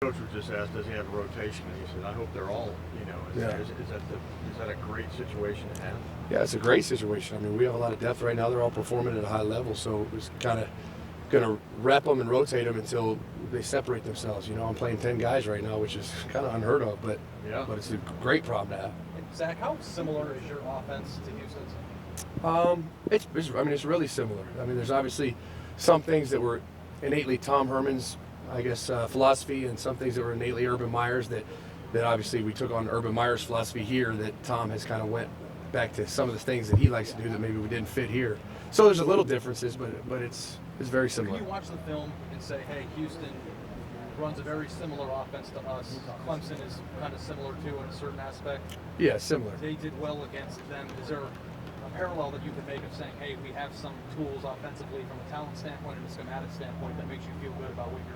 Coach was just asked, does he have a rotation? And he said, I hope they're all, is that a great situation to have? Yeah, it's a great situation. I mean, we have a lot of depth right now. They're all performing at a high level, so it's kind of going to rep them and rotate them until they separate themselves. I'm playing 10 guys right now, which is kind of unheard of, but it's a great problem to have. Zach, how similar is your offense to Houston's? It's really similar. I mean, there's obviously some things that were innately Tom Herman's, philosophy, and some things that were innately Urban Meyer's that obviously we took on Urban Meyer's philosophy here that Tom has kind of went back to some of the things that he likes to do that maybe we didn't fit here. So there's a little differences, but it's very similar. Can you watch the film and say, hey, Houston runs a very similar offense to us. Clemson is kind of similar too in a certain aspect. Yeah, similar. They did well against them. Is there a parallel that you can make of saying, hey, we have some tools offensively from a talent standpoint and a schematic standpoint that makes you feel good about what you're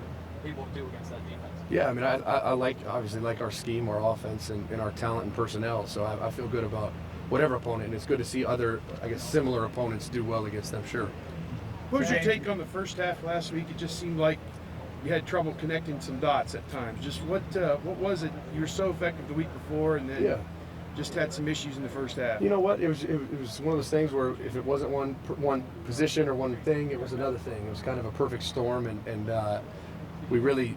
able to do against that defense? Yeah, I mean, I obviously like our scheme, our offense, and our talent and personnel. So I feel good about whatever opponent, and it's good to see other, similar opponents do well against them. Sure. What was your take on the first half last week? It just seemed like you had trouble connecting some dots at times. Just what was it? You were so effective the week before, and then just had some issues in the first half. You know what? It was one of those things where if it wasn't one position or one thing, it was another thing. It was kind of a perfect storm, and we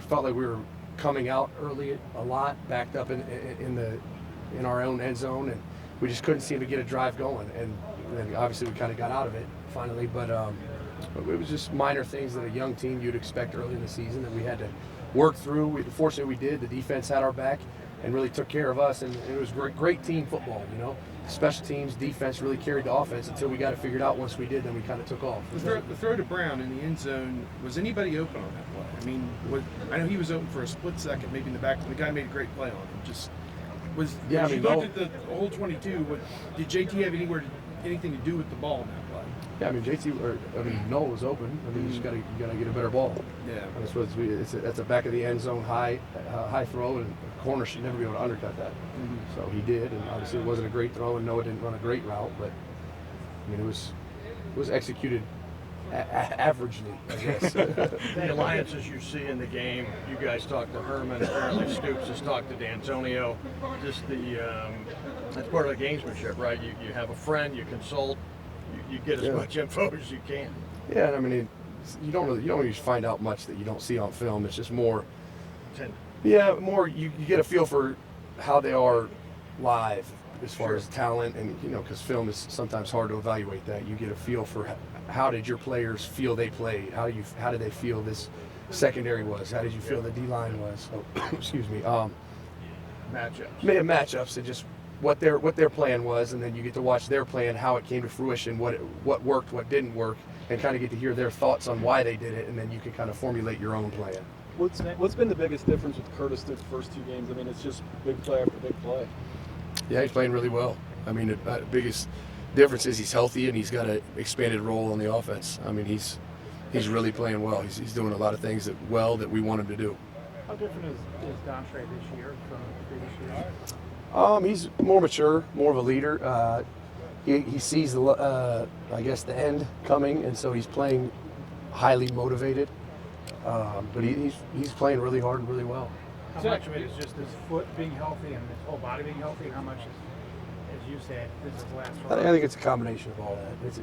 felt like we were coming out early a lot, backed up in our own end zone, and we just couldn't seem to get a drive going. And then obviously we kind of got out of it finally, but it was just minor things that a young team you'd expect early in the season that we had to work through. Fortunately, we did. The defense had our back and really took care of us, and it was great team football. Special teams, defense really carried the offense until we got it figured out. Once we did, then we kind of took off. The throw to Brown in the end zone, was anybody open on that play? I mean, I know he was open for a split second, maybe in the back. The guy made a great play on him. You looked at the whole 22, did JT have anything to do with the ball in that play? Yeah, Noah was open. You just got to get a better ball. Yeah, that's a back of the end zone high throw, and the corner should never be able to undercut that. So he did, and obviously it wasn't a great throw, and Noah didn't run a great route, but it was executed averagely, I guess. The alliances you see in the game, you guys talked to Herman, apparently Stoops has talked to D'Antonio. Just that's part of the gamesmanship, right? You have a friend, you consult, you get as much info as you can. Yeah, you don't really find out much that you don't see on film. It's just more. You get a feel for how they are live as far as talent, and because film is sometimes hard to evaluate that. You get a feel for how did your players feel they played? How did they feel this secondary was? How did you feel the D-line was? Excuse me. Matchups and just what their plan was, and then you get to watch their plan, how it came to fruition, what worked, what didn't work, and kind of get to hear their thoughts on why they did it, and then you can kind of formulate your own plan. What's been the biggest difference with Curtis through the first two games? It's just big play after big play. Yeah, he's playing really well. The biggest difference is he's healthy and he's got an expanded role on the offense. He's really playing well. He's doing a lot of things that we want him to do. How different is Dontre this year from previous years? He's more mature, more of a leader. He sees the end coming, and so he's playing highly motivated. But he's playing really hard and really well. How much of it is just his foot being healthy and his whole body being healthy, and how much is, as you said, this is the last one? I think it's a combination of all that.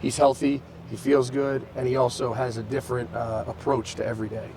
He's healthy, he feels good, and he also has a different approach to every day.